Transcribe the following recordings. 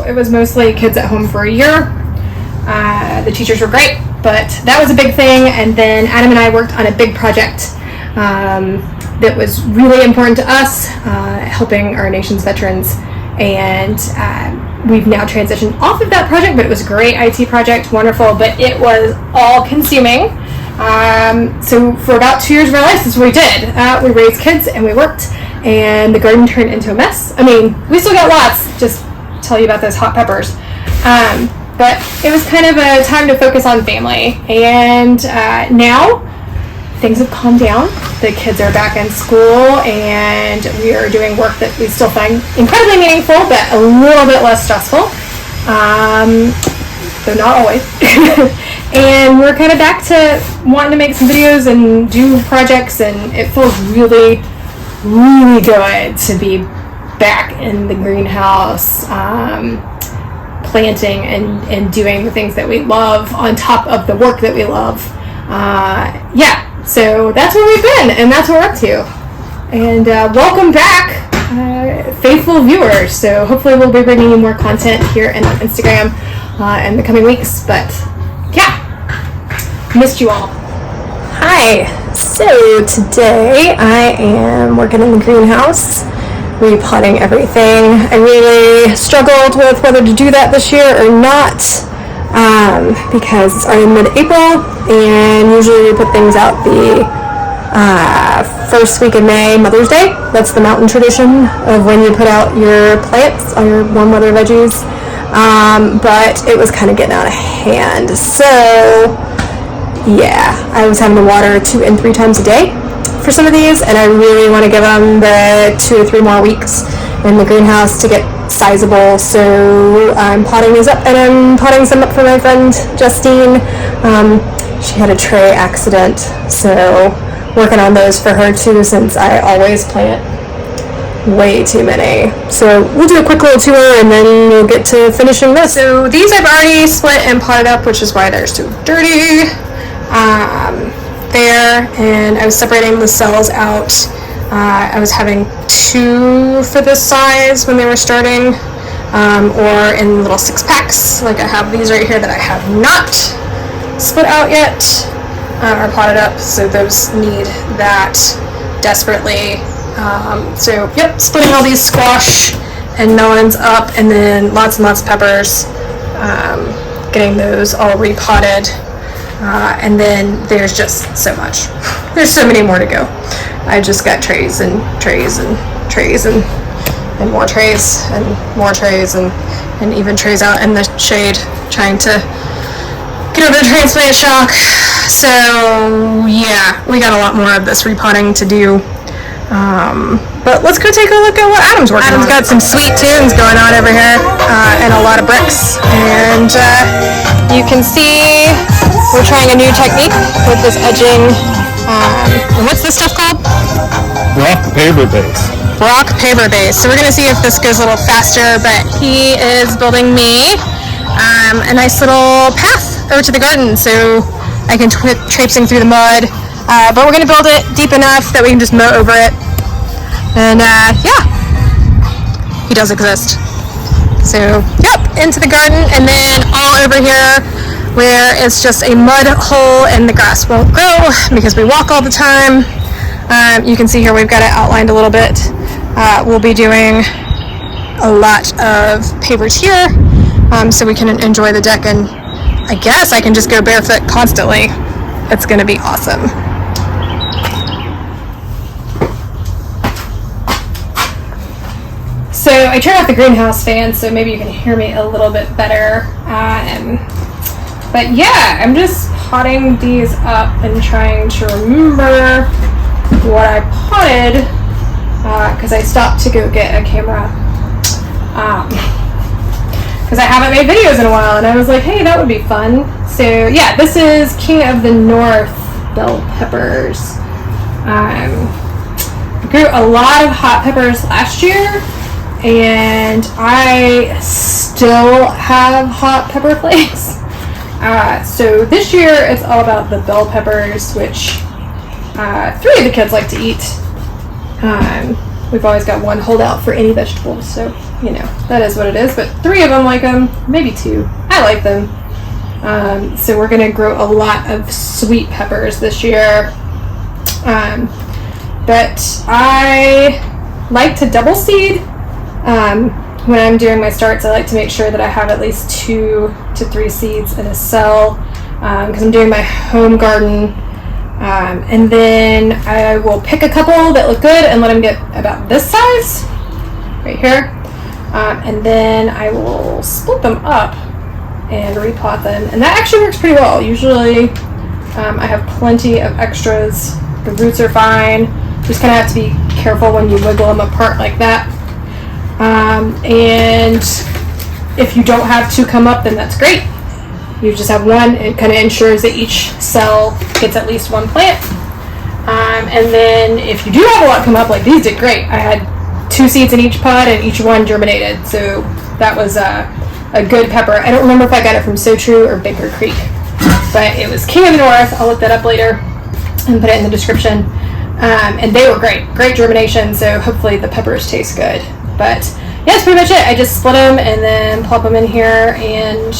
So it was mostly kids at home for a year. The teachers were great, but that was a big thing. And then Adam and I worked on a big project that was really important to us, helping our nation's veterans. And we've now transitioned off of that project, but it was a great IT project, wonderful, but it was all consuming. So for about 2 years of our lives, this is what we did. We raised kids and we worked, and the garden turned into a mess. I mean, we still got lots, just tell you about those hot peppers. But it was kind of a time to focus on family. And now things have calmed down. The kids are back in school, and we are doing work that we still find incredibly meaningful, but a little bit less stressful. Though not always. And we're kind of back to wanting to make some videos and do projects, and it feels really, really good to be back in the greenhouse, planting and doing the things that we love on top of the work that we love. So that's where we've been, and that's what we're up to. And welcome back, faithful viewers. So hopefully we'll be bringing you more content here and on Instagram in the coming weeks. But yeah, missed you all. Hi. So today I am working in the greenhouse, repotting everything. I really struggled with whether to do that this year or not, because it's already mid-April, and usually we put things out the first week of May, Mother's Day. That's the mountain tradition of when you put out your plants, all your warm weather veggies. But it was kind of getting out of hand. So yeah, I was having to water 2 and 3 times a day for some of these, and I really want to give them the 2 or 3 more weeks in the greenhouse to get sizable. So I'm potting these up, and I'm potting some up for my friend Justine. She had a tray accident, so working on those for her too, since I always plant way too many. So we'll do a quick little tour, and then we'll get to finishing this. So these I've already split and potted up, which is why they're so dirty. There, and I was separating the cells out. I was having 2 for this size when they were starting, or in little 6-packs. Like I have these right here that I have not split out yet, or potted up, so those need that desperately. So yep, splitting all these squash and melons up, and then lots and lots of peppers, getting those all repotted. And then there's just so much. There's so many more to go. I just got trays and trays and trays and more trays and more trays and even trays out in the shade trying to get over the transplant shock. So yeah, we got a lot more of this repotting to do. But let's go take a look at what Adam's working on. Adam's got some sweet tunes going on over here, and a lot of bricks. And you can see we're trying a new technique with this edging. And what's this stuff called? Rock paper base. Rock paper base. So we're going to see if this goes a little faster, but he is building me a nice little path over to the garden so I can quit traipsing through the mud. But we're going to build it deep enough that we can just mow over it. And yeah, he does exist. So yep, into the garden, and then all over here where it's just a mud hole and the grass won't grow because we walk all the time. You can see here we've got it outlined a little bit. We'll be doing a lot of pavers here, so we can enjoy the deck, and I guess I can just go barefoot constantly. It's gonna be awesome. So I turned off the greenhouse fan, so maybe you can hear me a little bit better. But yeah, I'm just potting these up and trying to remember what I potted, because I stopped to go get a camera. Because I haven't made videos in a while, and I was like, hey, that would be fun. So yeah, this is King of the North bell peppers. I grew a lot of hot peppers last year, and I still have hot pepper flakes. So this year it's all about the bell peppers, which 3 of the kids like to eat. we've always got one holdout for any vegetables, so that is what it is. But 3 of them like them, maybe 2. I like them. So we're gonna grow a lot of sweet peppers this year. But I like to double seed. When I'm doing my starts, I like to make sure that I have at least 2 to 3 seeds in a cell, because I'm doing my home garden. And then I will pick a couple that look good and let them get about this size, right here. And then I will split them up and repot them. And that actually works pretty well. Usually I have plenty of extras. The roots are fine. Just kind of have to be careful when you wiggle them apart like that. And if you don't have 2 come up, then that's great. You just have 1. It kind of ensures that each cell gets at least 1 plant. And then if you do have a lot come up, like these did great. I had 2 seeds in each pod and each one germinated. So that was a good pepper. I don't remember if I got it from So True or Baker Creek, but it was King of the North. I'll look that up later and put it in the description. And they were great germination. So hopefully the peppers taste good. But yeah, that's pretty much it. I just split them and then plop them in here and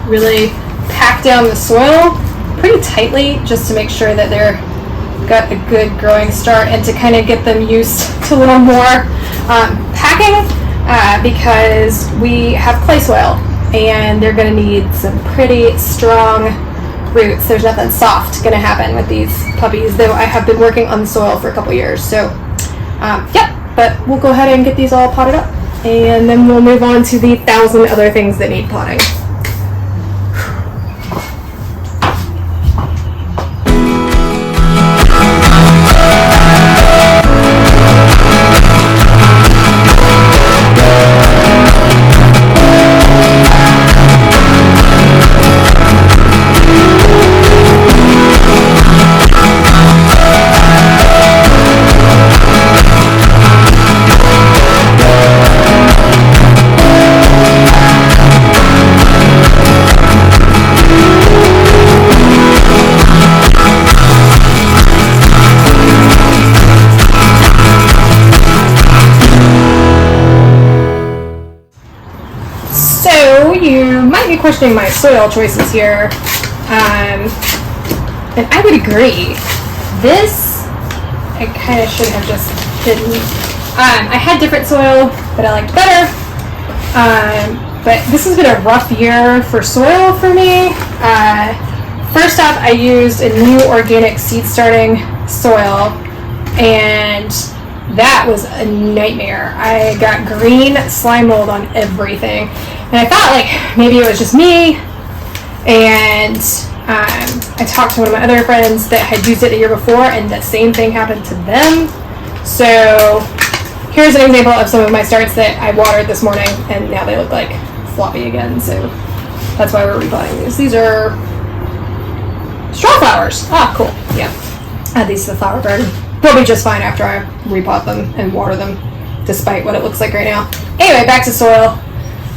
really pack down the soil pretty tightly just to make sure that they're got a good growing start and to kind of get them used to a little more packing, because we have clay soil and they're going to need some pretty strong roots. There's nothing soft going to happen with these puppies, though I have been working on the soil for a couple years. So but we'll go ahead and get these all potted up, and then we'll move on to the 1,000 other things that need potting. You might be questioning my soil choices here, and I would agree. This, I kind of should have just hidden. I had different soil that I liked better, but this has been a rough year for soil for me. First off, I used a new organic seed starting soil, and that was a nightmare. I got green slime mold on everything. And I thought like maybe it was just me, and I talked to one of my other friends that had used it the year before and the same thing happened to them. So here's an example of some of my starts that I watered this morning and now they look like floppy again. So that's why we're repotting these. These are straw flowers. Ah, cool. Yeah. Add these to the flower garden. They'll be just fine after I repot them and water them, despite what it looks like right now. Anyway, back to soil.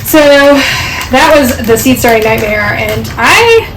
So that was the seed starting nightmare, and I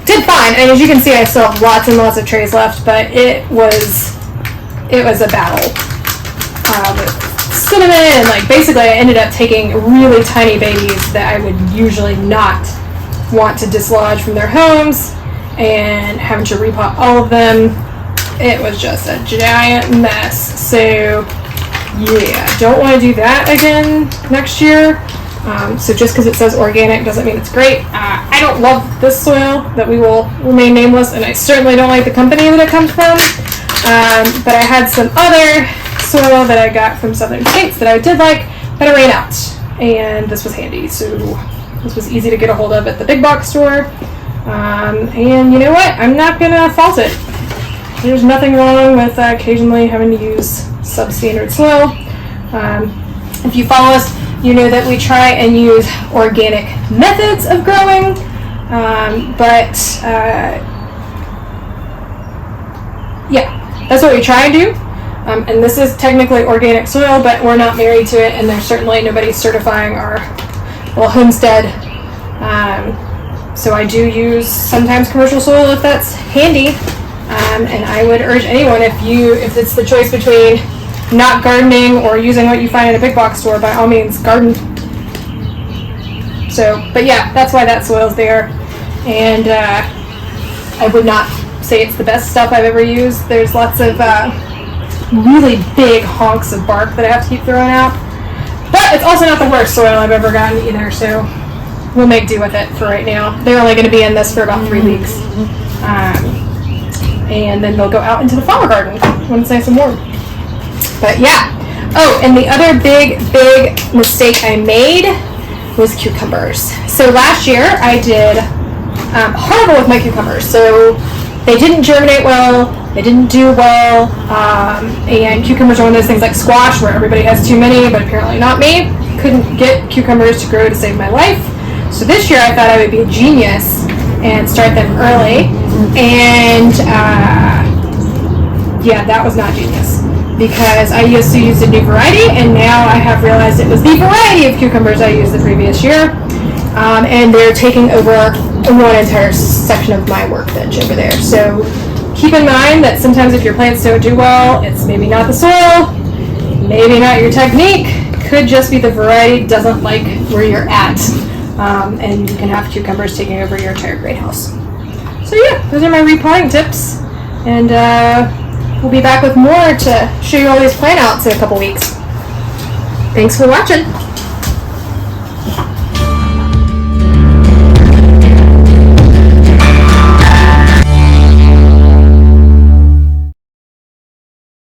did fine. And as you can see, I still have lots and lots of trays left, but it was a battle with cinnamon, and like basically I ended up taking really tiny babies that I would usually not want to dislodge from their homes and having to repot all of them. It was just a giant mess. So yeah, don't want to do that again next year. So just because it says organic doesn't mean it's great. I don't love this soil that we will remain nameless, and I certainly don't like the company that it comes from. But I had some other soil that I got from southern states that I did like, but it ran out, and this was handy. So this was easy to get a hold of at the big box store. And you know what? I'm not gonna fault it. There's nothing wrong with occasionally having to use substandard soil. If you follow us, you know that we try and use organic methods of growing, yeah, that's what we try and do. And this is technically organic soil, but we're not married to it, and there's certainly nobody certifying our little homestead. So I do use sometimes commercial soil if that's handy. And I would urge anyone, if it's the choice between not gardening or using what you find in a big box store, by all means, garden. So, but yeah, that's why that soil's there. And I would not say it's the best stuff I've ever used. There's lots of really big honks of bark that I have to keep throwing out. But it's also not the worst soil I've ever gotten either, so we'll make do with it for right now. They're only going to be in this for about 3 weeks. And then they'll go out into the flower garden when it's nice and warm. But yeah. Oh, and the other big mistake I made was cucumbers. So last year I did horrible with my cucumbers. So they didn't germinate well, they didn't do well, and cucumbers are one of those things like squash where everybody has too many, but apparently not me. Couldn't get cucumbers to grow to save my life. So this year I thought I would be a genius and start them early, and yeah, that was not genius, because I used to use a new variety, and now I have realized it was the variety of cucumbers I used the previous year, and they're taking over one entire section of my workbench over there. So keep in mind that sometimes if your plants don't do well, it's maybe not the soil, maybe not your technique, could just be the variety doesn't like where you're at, and you can have cucumbers taking over your entire greenhouse. So yeah, those are my repotting tips, and we'll be back with more to show you all these plant outs in a couple weeks. Thanks for watching.